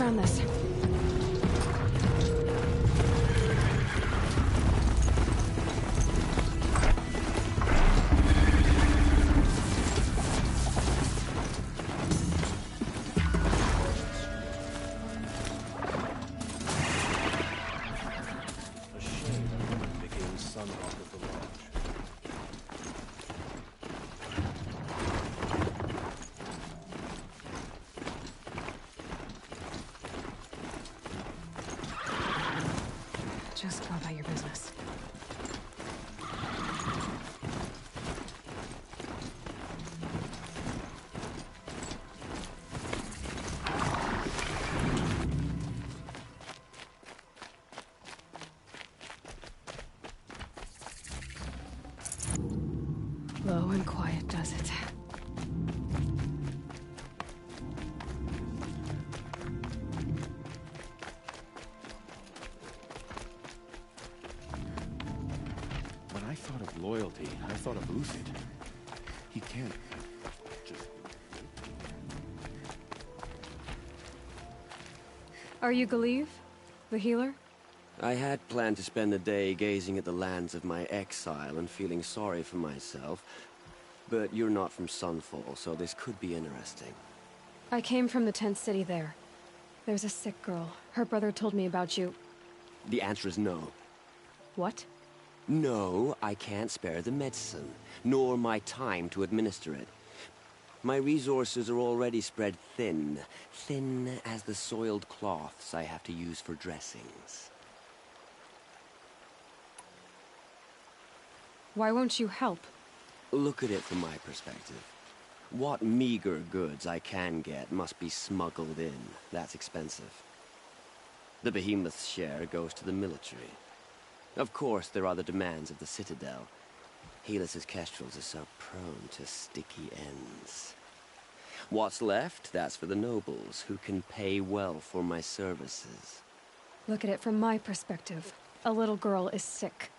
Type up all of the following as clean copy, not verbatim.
found this. A shame everyone became Sunhawk of the Lodge. Just go about your business. Low and quiet does it. When I thought of loyalty, I thought of Uthid. He can't just... Are you Galeev? The healer? I had planned to spend the day gazing at the lands of my exile and feeling sorry for myself, but you're not from Sunfall, so this could be interesting. I came from the tent city there. There's a sick girl. Her brother told me about you. The answer is no. What? No, I can't spare the medicine, nor my time to administer it. My resources are already spread thin, thin as the soiled cloths I have to use for dressings. Why won't you help? Look at it from my perspective. What meager goods I can get must be smuggled in. That's expensive. The Behemoth's share goes to the military. Of course, there are the demands of the Citadel. Helis's kestrels are so prone to sticky ends. What's left, that's for the nobles, who can pay well for my services. Look at it from my perspective. A little girl is sick.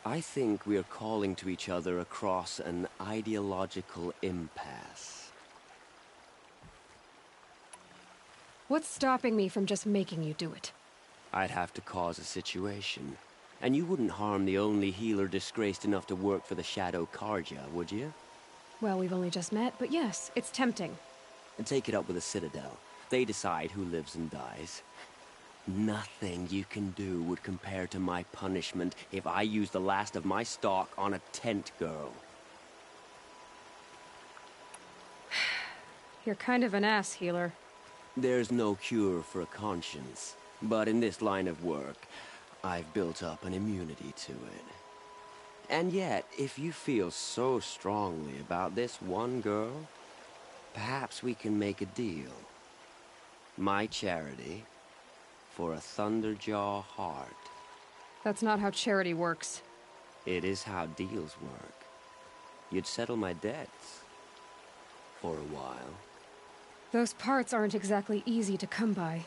I think we are calling to each other across an ideological impasse. What's stopping me from just making you do it? I'd have to cause a situation. And you wouldn't harm the only healer disgraced enough to work for the Shadow Carja, would you? Well, we've only just met, but yes, it's tempting. And take it up with the Citadel. They decide who lives and dies. Nothing you can do would compare to my punishment if I used the last of my stock on a tent girl. You're kind of an ass, healer. There's no cure for a conscience, but in this line of work, I've built up an immunity to it. And yet, if you feel so strongly about this one girl, perhaps we can make a deal. My charity for a Thunderjaw heart. That's not how charity works. It is how deals work. You'd settle my debts. For a while. Those parts aren't exactly easy to come by.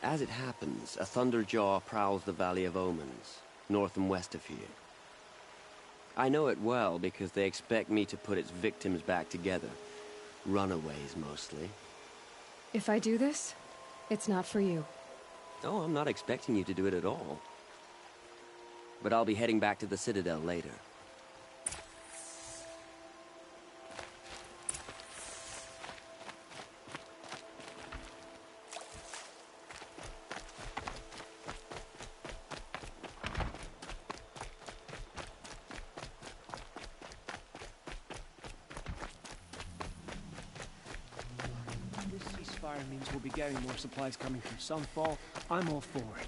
As it happens, a Thunderjaw prowls the Valley of Omens, north and west of here. I know it well because they expect me to put its victims back together. Runaways, mostly. If I do this, it's not for you. Oh, I'm not expecting you to do it at all. But I'll be heading back to the Citadel later. Ceasefire means we'll be getting more supplies coming from Sunfall. I'm all for it.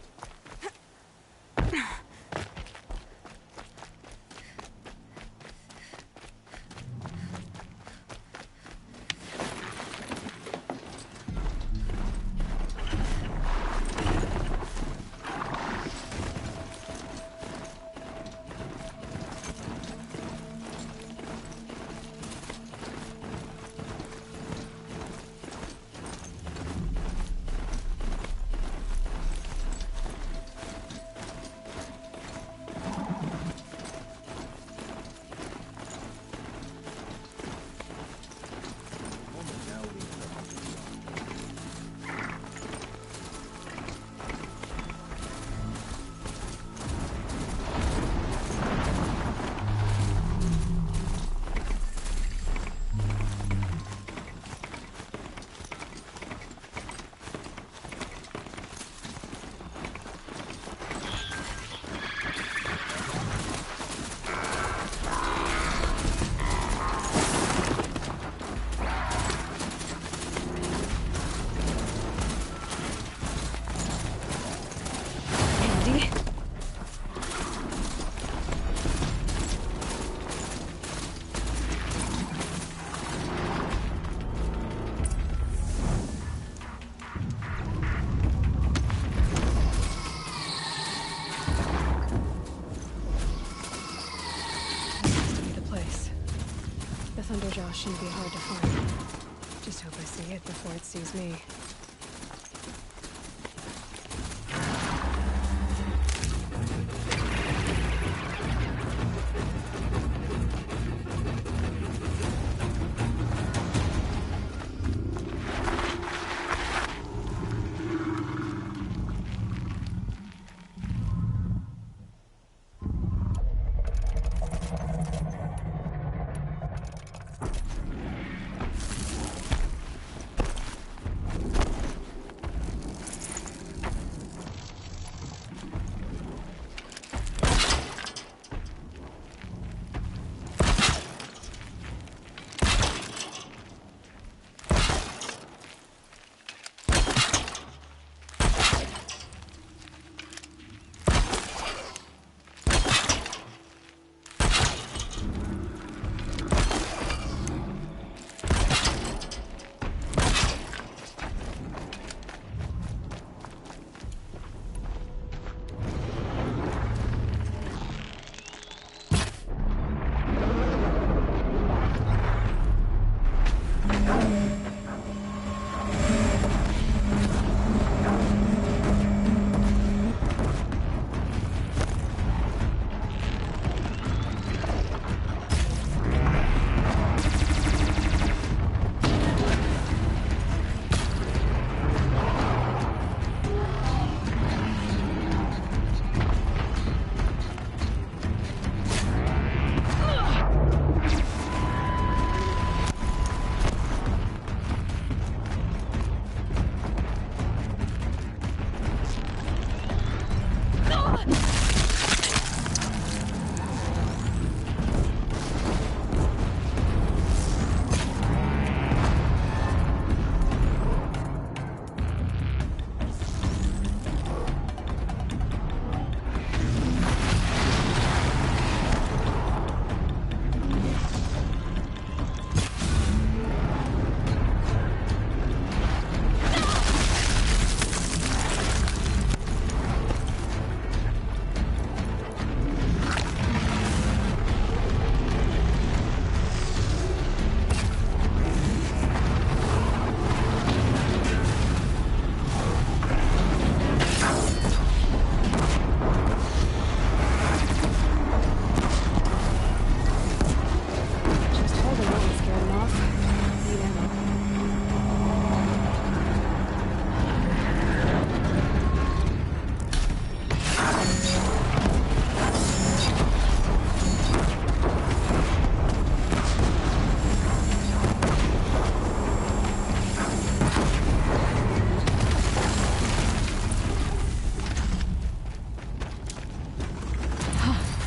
Josh shouldn't be hard to find. Just hope I see it before it sees me.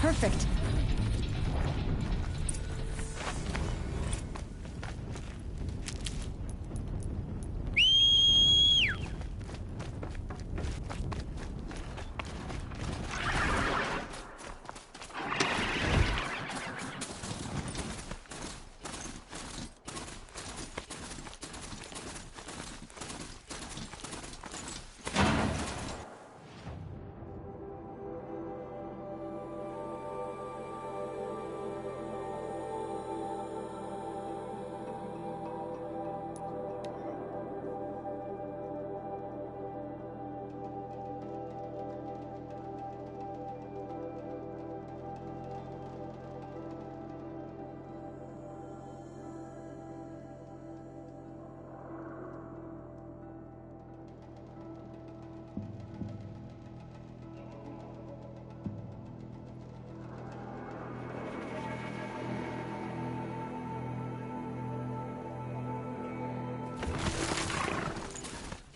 Perfect.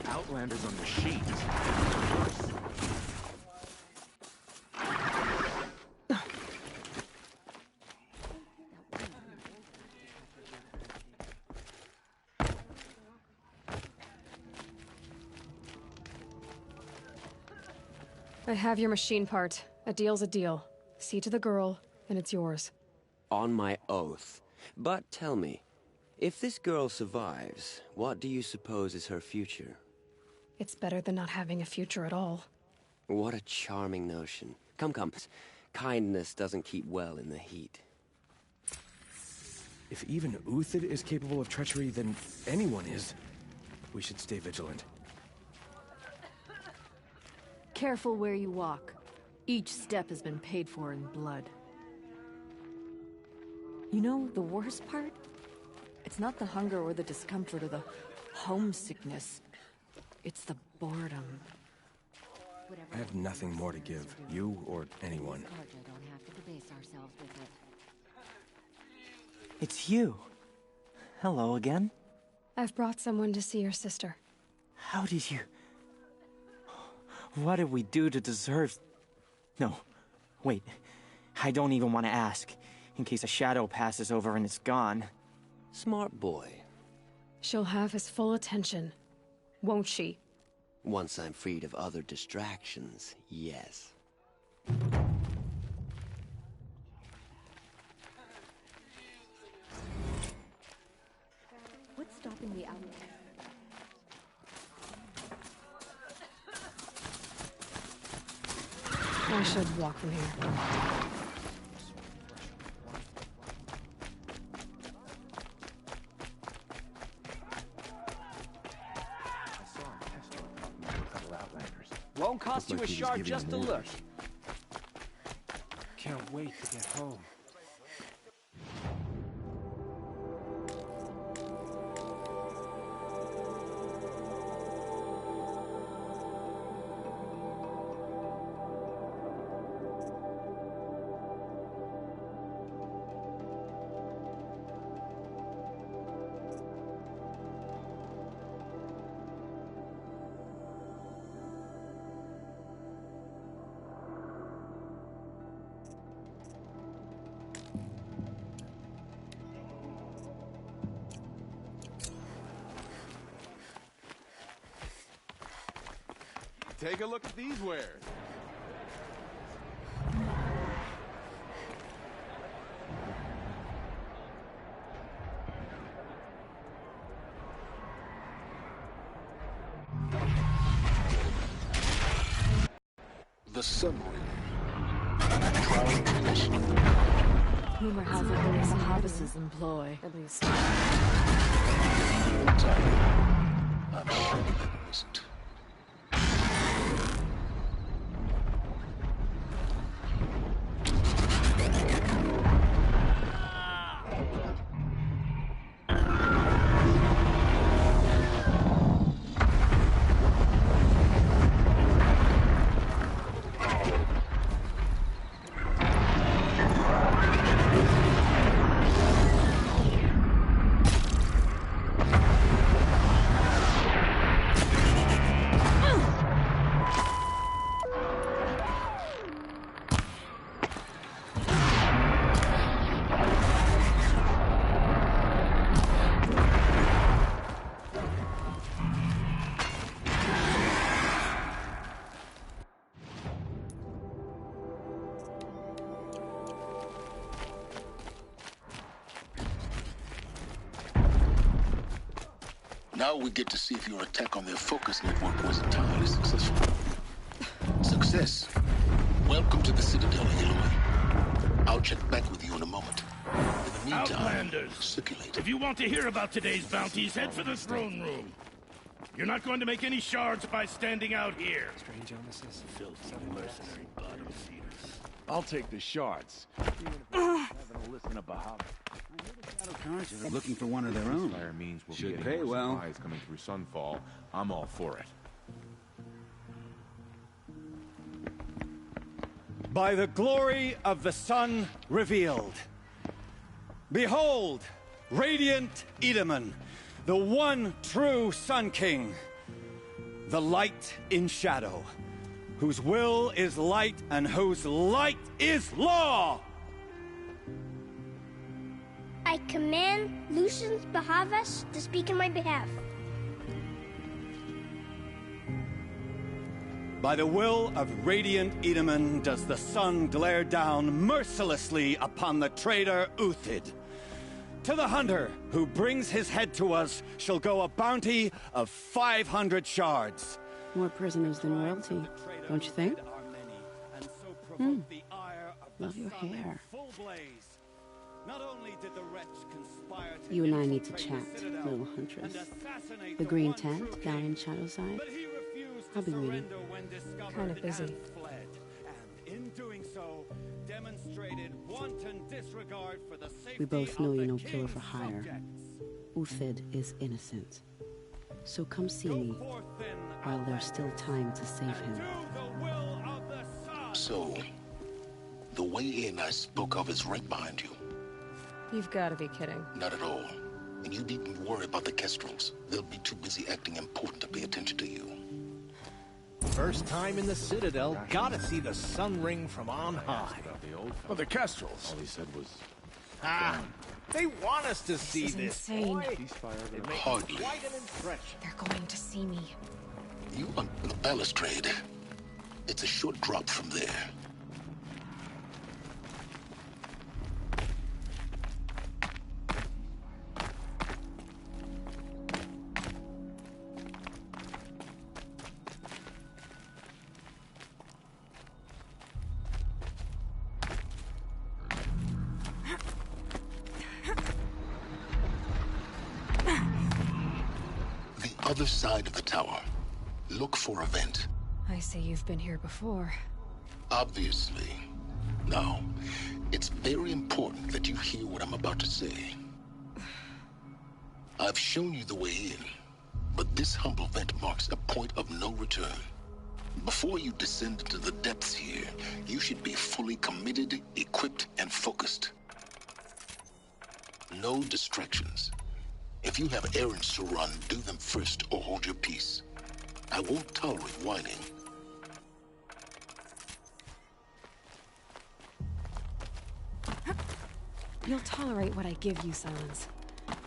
Outlanders on the sheet. I have your machine part. A deal's a deal. See to the girl, and it's yours. On my oath. But tell me, if this girl survives, what do you suppose is her future? It's better than not having a future at all. What a charming notion. Come, come. Kindness doesn't keep well in the heat. If even Uthid is capable of treachery, then anyone is. We should stay vigilant. Careful where you walk. Each step has been paid for in blood. You know, the worst part? It's not the hunger or the discomfort or the homesickness. It's the boredom. I have nothing more to give, you or anyone. It's you. Hello again. I've brought someone to see your sister. How did you... What did we do to deserve... No, wait. I don't even want to ask, in case a shadow passes over and it's gone. Smart boy. She'll have his full attention, won't she? Once I'm freed of other distractions, yes. What's stopping the outlet? I should walk from here. Won't cost you a shard just to look. Can't wait to get home. Take a look at these wares. The Sun Ring. Prime Minister. Rumor has it there is a Habas's employ. At least. I'm sure that it isn't. Now we get to see if your attack on their focus network was entirely successful. Success. Welcome to the Citadel, Aloy. I'll check back with you in a moment. In the meantime, Outlanders, circulate. if you want to hear about today's bounties, head for the throne room. You're not going to make any shards by standing out here. Strange illnesses. Filthy mercenary bottom feeders. I'll take the shards. Having to listen to Bahamut. They're looking for one of their own. Fire means we'll Should be getting pay more well. supplies coming through Sunfall. I'm all for it. By the glory of the sun revealed. Behold, radiant Edaman, the one true Sun King, the light in shadow, whose will is light and whose light is law. I command Lucius Bahavas to speak in my behalf. By the will of radiant Edaman does the sun glare down mercilessly upon the traitor Uthid. To the hunter who brings his head to us shall go a bounty of 500 shards. More prisoners than royalty, don't you think? Love Love your hair. Not only did the wretch conspire to You and I need to infiltrate the chat, Citadel little huntress. and assassinate The green one true tent down king, in Shadowside. but he refused to I'll be reading. surrender when discovered Kinda busy. and fled. And in doing so, demonstrated wanton disregard for the safety We both know of you're the no killer for king's hire. subjects. Uthid is innocent. So come see me Forth then, while there's still time to save him. do the will of the sun. So, the way in I spoke of is right behind you. You've got to be kidding. Not at all. And you needn't worry about the Kestrels. They'll be too busy acting important to pay attention to you. First time in the Citadel, gotta see the sun ring from on high. Well, the Kestrels. All he said was... They want us to see is this. insane. Boy. Ceasefire. It makes Hardly. quite an impression. They're going to see me. You on the balustrade. It's a short drop from there. The other side of the tower. Look for a vent. I say you've been here before. Obviously. Now, it's very important that you hear what I'm about to say. I've shown you the way in, but this humble vent marks a point of no return. Before you descend into the depths here, you should be fully committed, equipped, and focused. No distractions. If you have errands to run, do them first or hold your peace. I won't tolerate whining. You'll tolerate what I give you, Silence.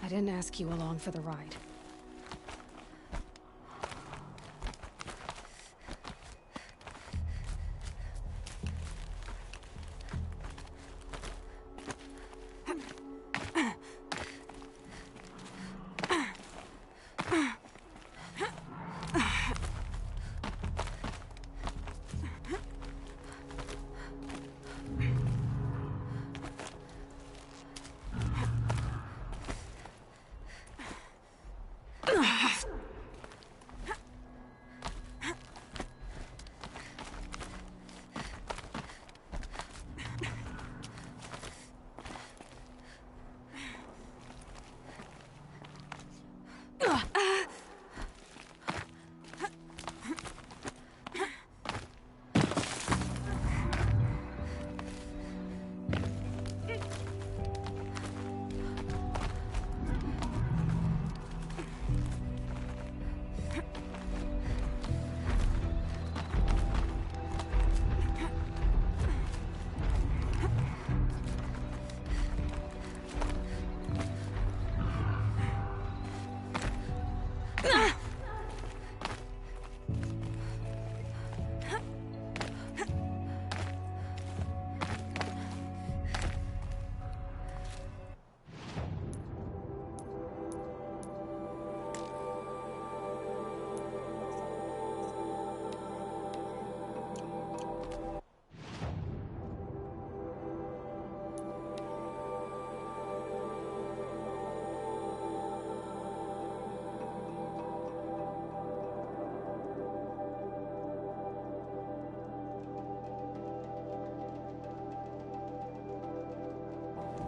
I didn't ask you along for the ride.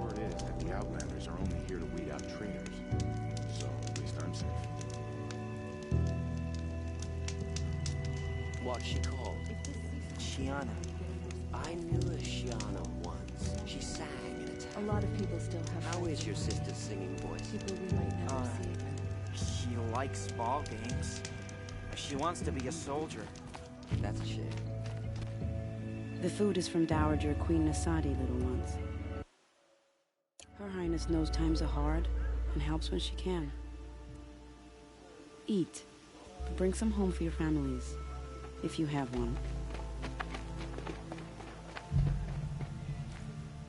Word is that the Outlanders are only here to weed out traitors. So, at least I'm safe. What's she called? Shiana. I knew a Shiana once. She sang in a town. A lot of people still have. How is your sister's singing voice? People we might never see again. She likes ball games. She wants to be a soldier. That's a shame. The food is from Dowager Queen Nasadi, little ones. Her Highness knows times are hard and helps when she can. Eat, but bring some home for your families, if you have one.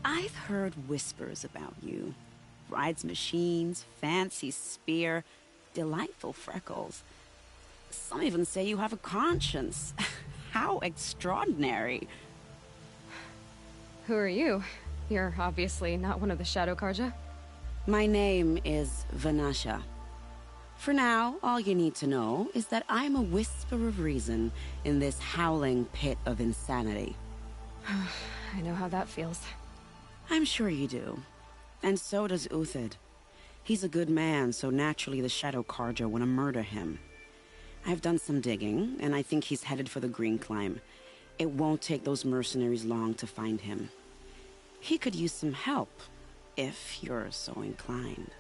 I've heard whispers about you. Rides machines, fancy spear, delightful freckles. Some even say you have a conscience. How extraordinary. Who are you? You're obviously not one of the Shadow Karja. My name is Vanasha. For now, all you need to know is that I'm a whisper of reason in this howling pit of insanity. I know how that feels. I'm sure you do. And so does Uthid. He's a good man, so naturally the Shadow Karja want to murder him. I've done some digging, and I think he's headed for the Green Climb. It won't take those mercenaries long to find him. He could use some help, if you're so inclined.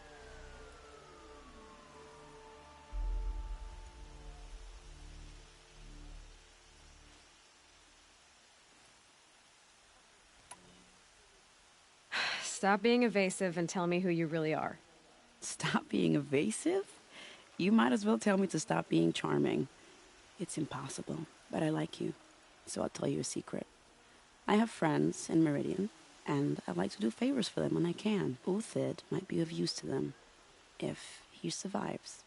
Stop being evasive and tell me who you really are. Stop being evasive? You might as well tell me to stop being charming. It's impossible, but I like you, so I'll tell you a secret. I have friends in Meridian, and I like to do favors for them when I can. Uthid might be of use to them, if he survives.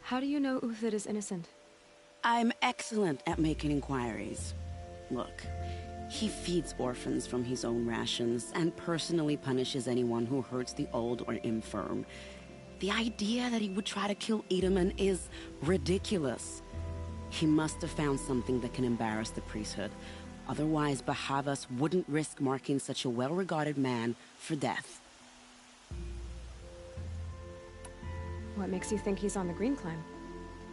How do you know Uthid is innocent? I'm excellent at making inquiries. Look, he feeds orphans from his own rations and personally punishes anyone who hurts the old or infirm. The idea that he would try to kill Edaman is ridiculous. He must have found something that can embarrass the priesthood. Otherwise, Bahavas wouldn't risk marking such a well-regarded man for death. What makes you think he's on the Green Climb?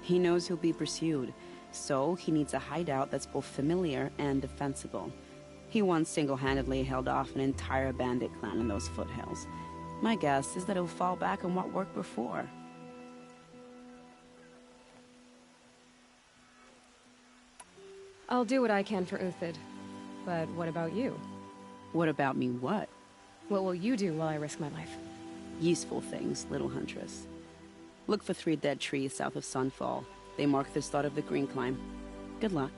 He knows he'll be pursued, so he needs a hideout that's both familiar and defensible. He once single-handedly held off an entire bandit clan in those foothills. My guess is that he'll fall back on what worked before. I'll do what I can for Uthid. But what about you? What about me what? What will you do while I risk my life? Useful things, little huntress. Look for 3 dead trees south of Sunfall. They mark the start of the Green Climb. Good luck.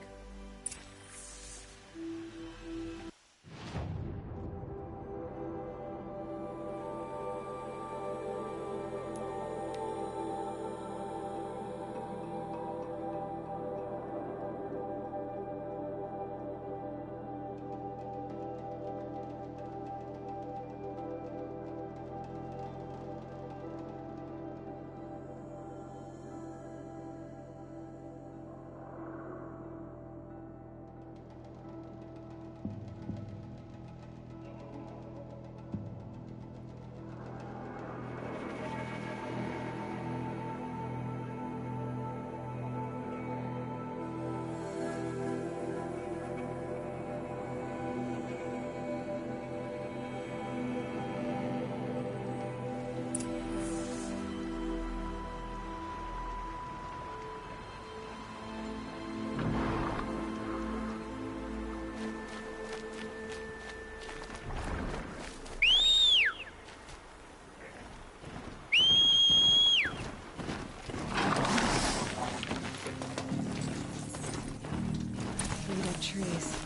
Trees.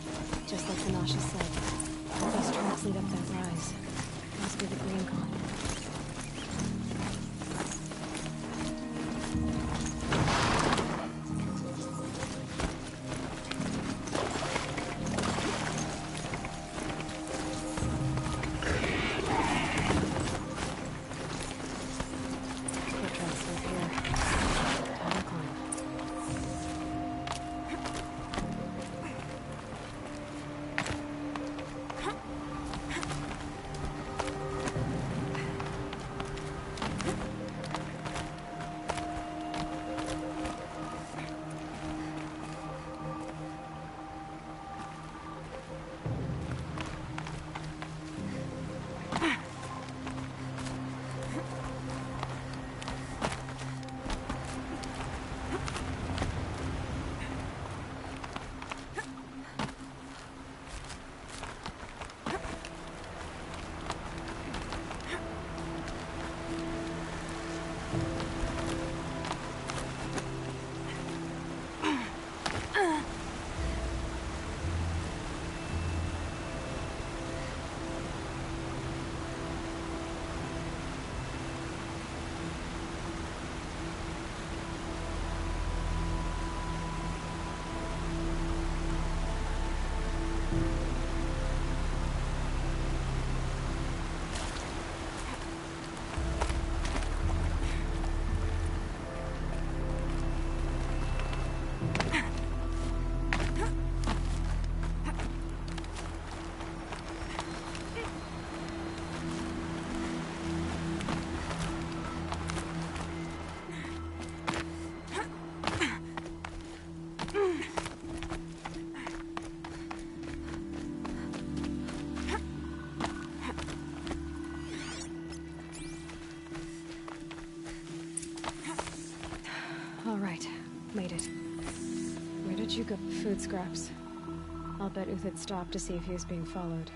Just like Vanasha said. All those tracks lead up that rise. Must be the Green Climb. reek of food scraps. I'll bet Uthid stopped to see if he was being followed.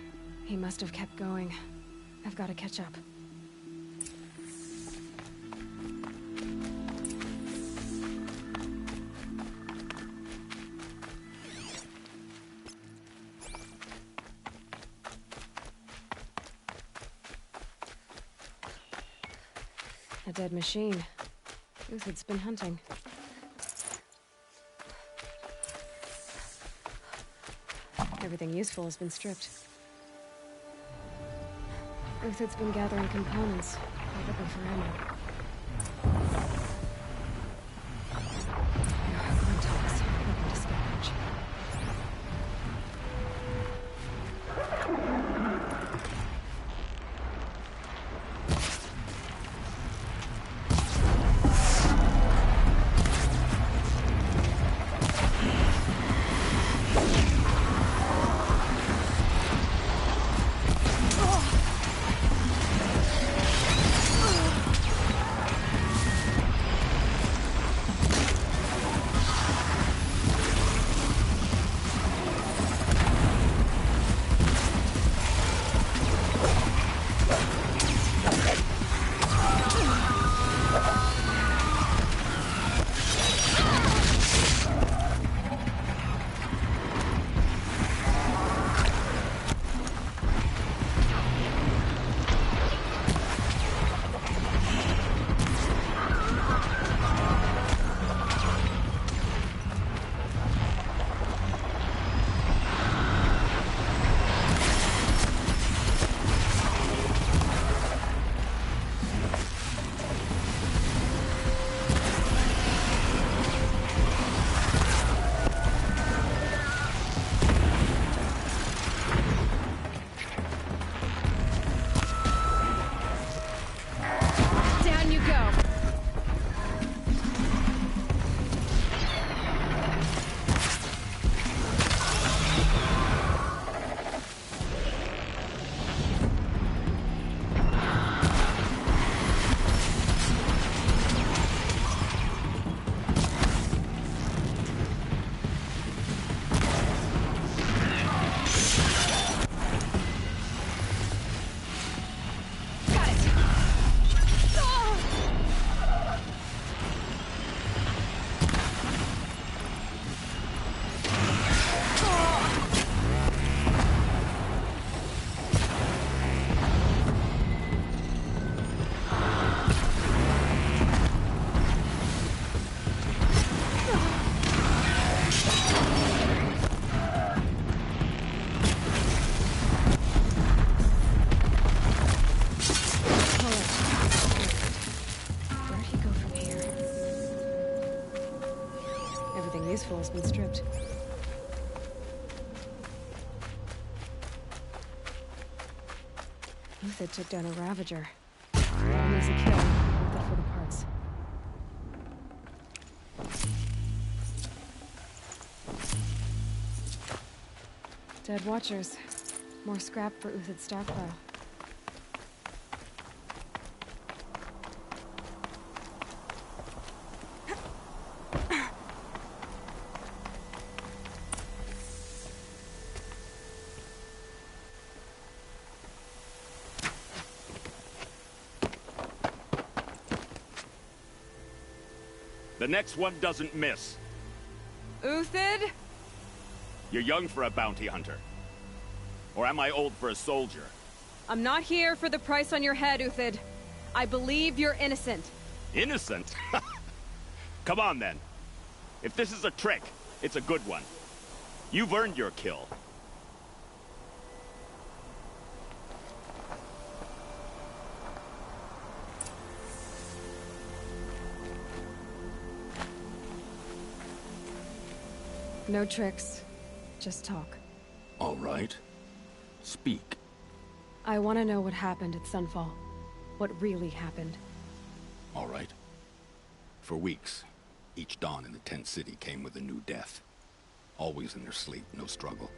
He must have kept going. I've got to catch up. A dead machine. Uthid's been hunting. Everything useful has been stripped. Uthid's been gathering components, probably for ammo. Quantox, nothing to scavenge. Has been stripped. Uthid took down a Ravager. An easy kill, worth it for the parts. Dead Watchers. More scrap for Uthid's stockpile. The next one doesn't miss. Uthid? You're young for a bounty hunter. Or am I old for a soldier? I'm not here for the price on your head, Uthid. I believe you're innocent. Innocent? Come on, then. If this is a trick, it's a good one. You've earned your kill. No tricks. Just talk. All right. Speak. I want to know what happened at Sunfall. What really happened. All right. For weeks, each dawn in the tent city came with a new death. Always in their sleep, no struggle.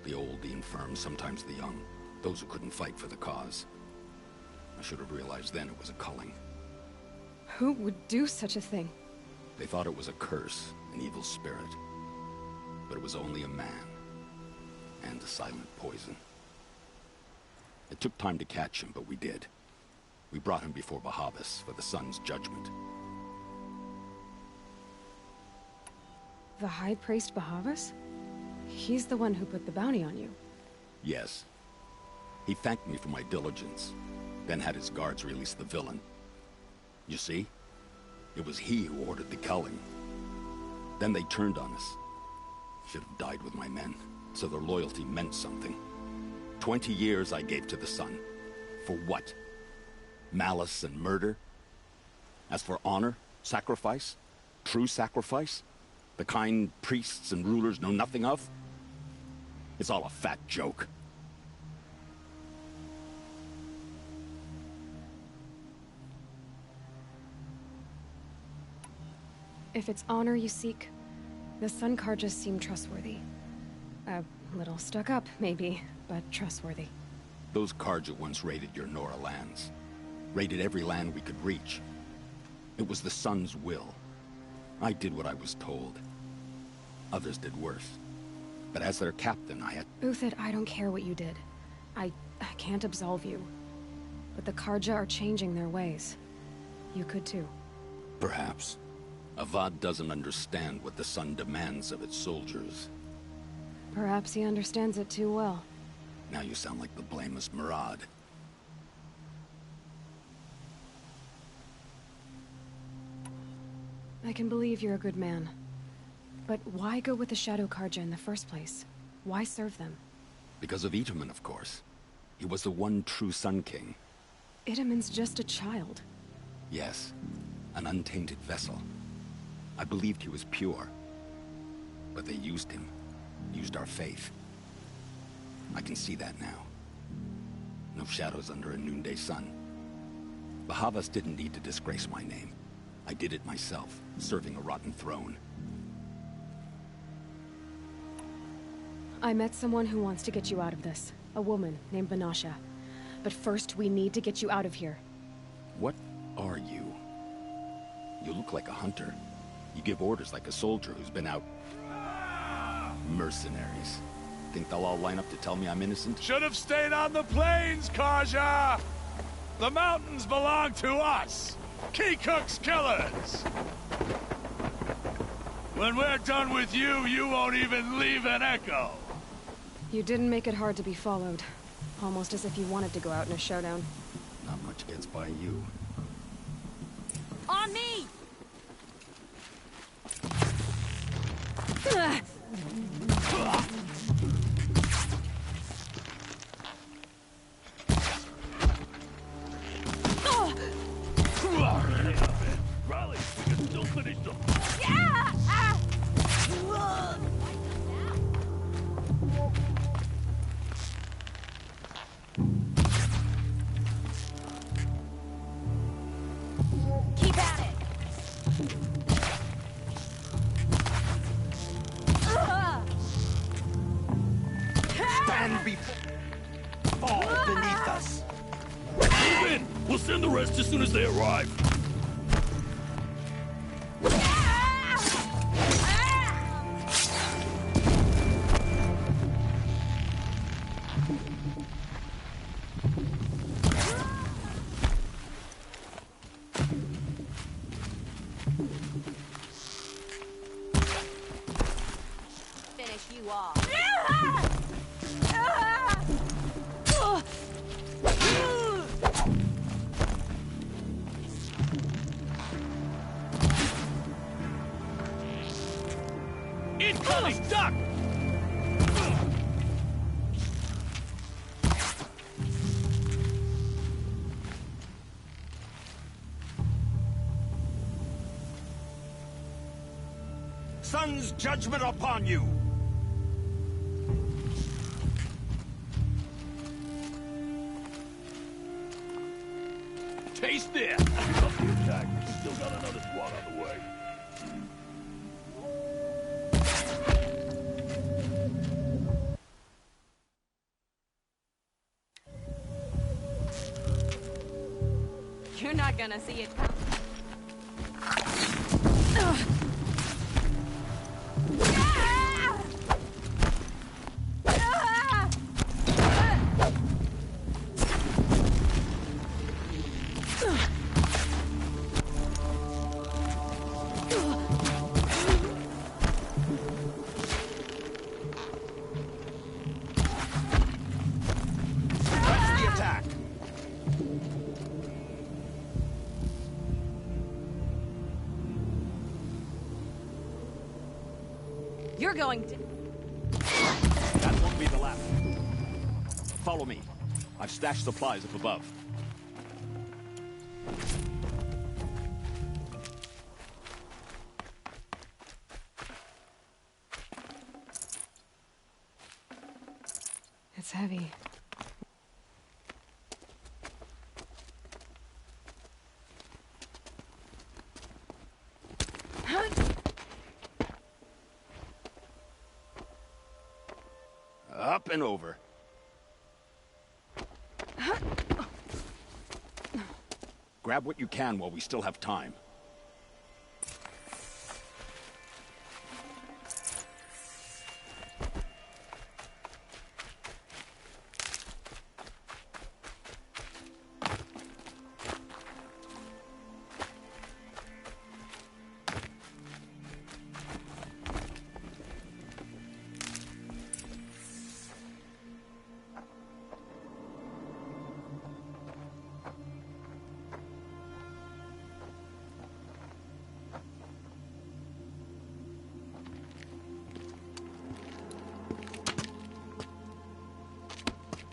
The old, the infirm, sometimes the young. Those who couldn't fight for the cause. I should have realized then it was a culling. Who would do such a thing? They thought it was a curse, an evil spirit. but it was only a man. And a silent poison. It took time to catch him, but we did. We brought him before Bahavas for the Sun's judgment. The High Priest Bahavas? He's the one who put the bounty on you. Yes. He thanked me for my diligence, then had his guards release the villain. You see? It was he who ordered the culling. Then they turned on us. Should have died with my men, so their loyalty meant something. 20 years I gave to the Sun. For what? Malice and murder? As for honor, sacrifice, true sacrifice, the kind priests and rulers know nothing of? It's all a fat joke. If it's honor you seek, the Sun Carjas seem trustworthy. A little stuck up, maybe, but trustworthy. Those Carja once raided your Nora lands. Raided every land we could reach. It was the Sun's will. I did what I was told. Others did worse. But as their captain, I had... Uthid, I don't care what you did. I can't absolve you. But the Carja are changing their ways. You could too. Perhaps. Avad doesn't understand what the Sun demands of its soldiers. Perhaps he understands it too well. Now you sound like the blameless Murad. I can believe you're a good man. But why go with the Shadow Carja in the first place? Why serve them? Because of Itamen, of course. He was the one true Sun King. Itamen's just a child. Yes, an untainted vessel. I believed he was pure. But they used him. Used our faith. I can see that now. No shadows under a noonday sun. Bahavas didn't need to disgrace my name. I did it myself, serving a rotten throne. I met someone who wants to get you out of this. A woman named Vanasha. But first, we need to get you out of here. What are you? You look like a hunter. You give orders like a soldier who's been out... Mercenaries. Think they'll all line up to tell me I'm innocent? Should have stayed on the plains, Carja! The mountains belong to us! Keecook's killers! When we're done with you, you won't even leave an echo! You didn't make it hard to be followed. Almost as if you wanted to go out in a showdown. Not much gets by you. On me! Raleigh, we can still finish them. Keep at it! Stand before... Fall beneath us. Move in! We'll send the rest as soon as they arrive. Finish you off. Incoming duck! Sun's judgment upon you! Taste this! Keep up the attack. We still got another squad on the way. You're not gonna see it come. You're going to... That won't be the last. Follow me. I've stashed supplies up above. It's heavy. Up and over. Grab what you can while we still have time.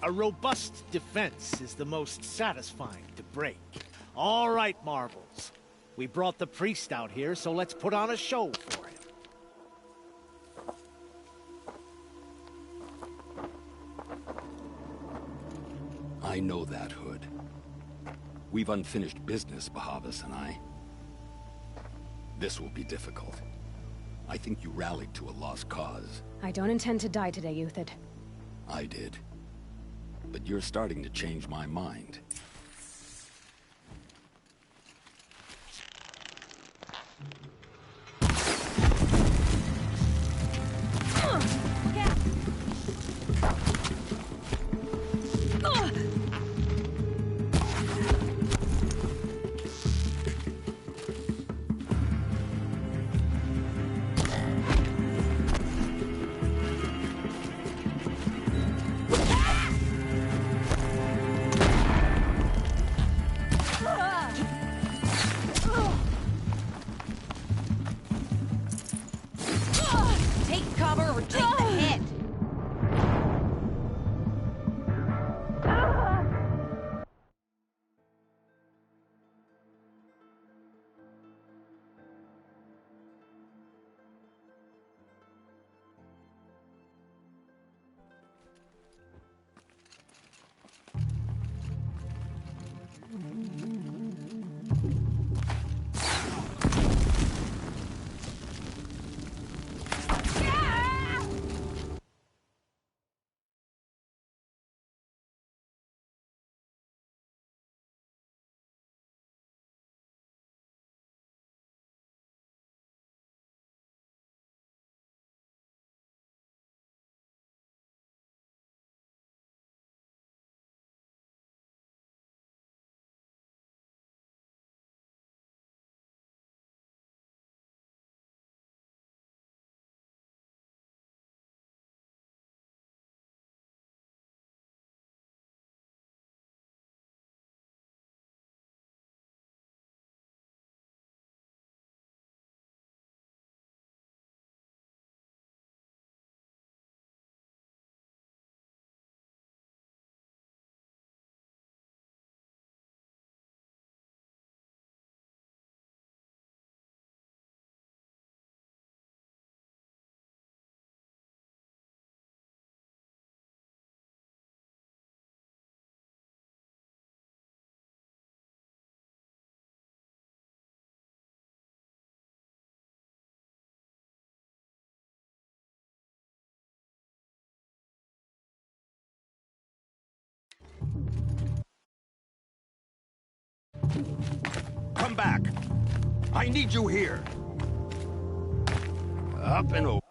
A robust defense is the most satisfying to break. All right, Marvels. We brought the priest out here, so let's put on a show for him. I know that, Hood. We've unfinished business, Bahavas and I. This will be difficult. I think you rallied to a lost cause. I don't intend to die today, Uthid. I did. But you're starting to change my mind. Come back! I need you here! Up and over.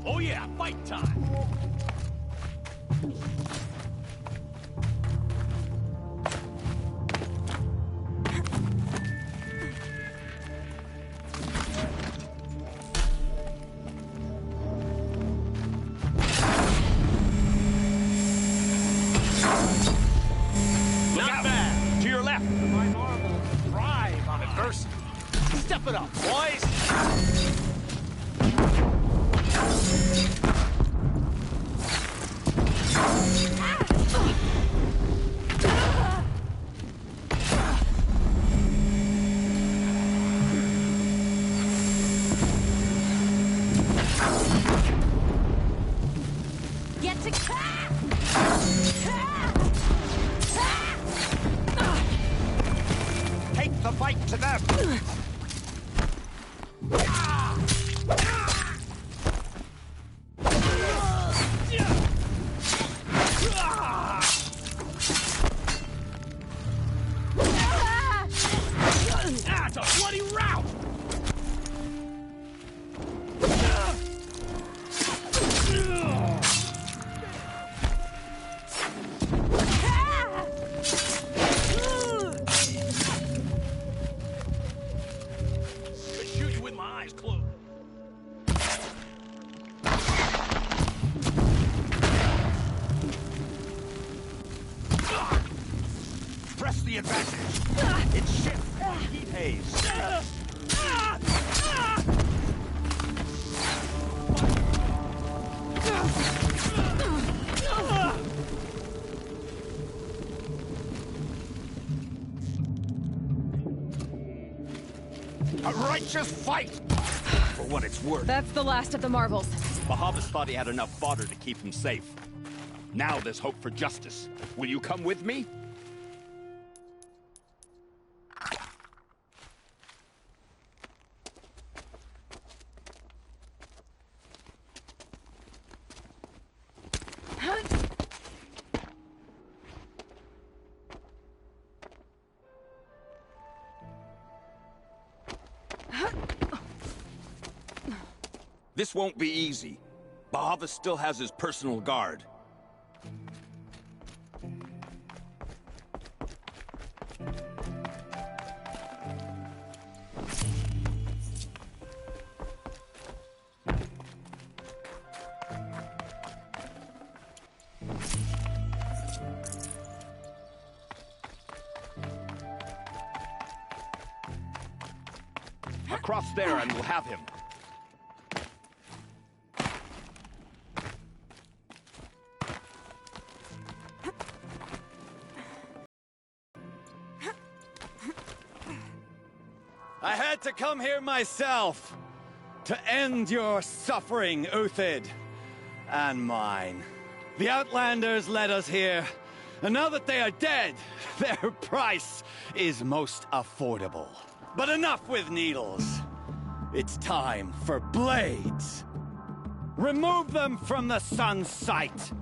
Oh yeah, fight time! half of my marbles thrive on adversity. Step it up, boys! Get to... Take the fight to them! That's a bloody rout! Could shoot you with my eyes closed. Press the advantage. It's shift. Heat haze. A righteous fight! For what it's worth. That's the last of the marbles. Bahavas thought he had enough fodder to keep him safe. Now there's hope for justice. Will you come with me? This won't be easy. Bahavas still has his personal guard. Across there and we'll have him. I had to come here myself to end your suffering, Uthid, and mine. The Outlanders led us here, and now that they are dead, their price is most affordable. But enough with needles. It's time for blades. Remove them from the sun's sight.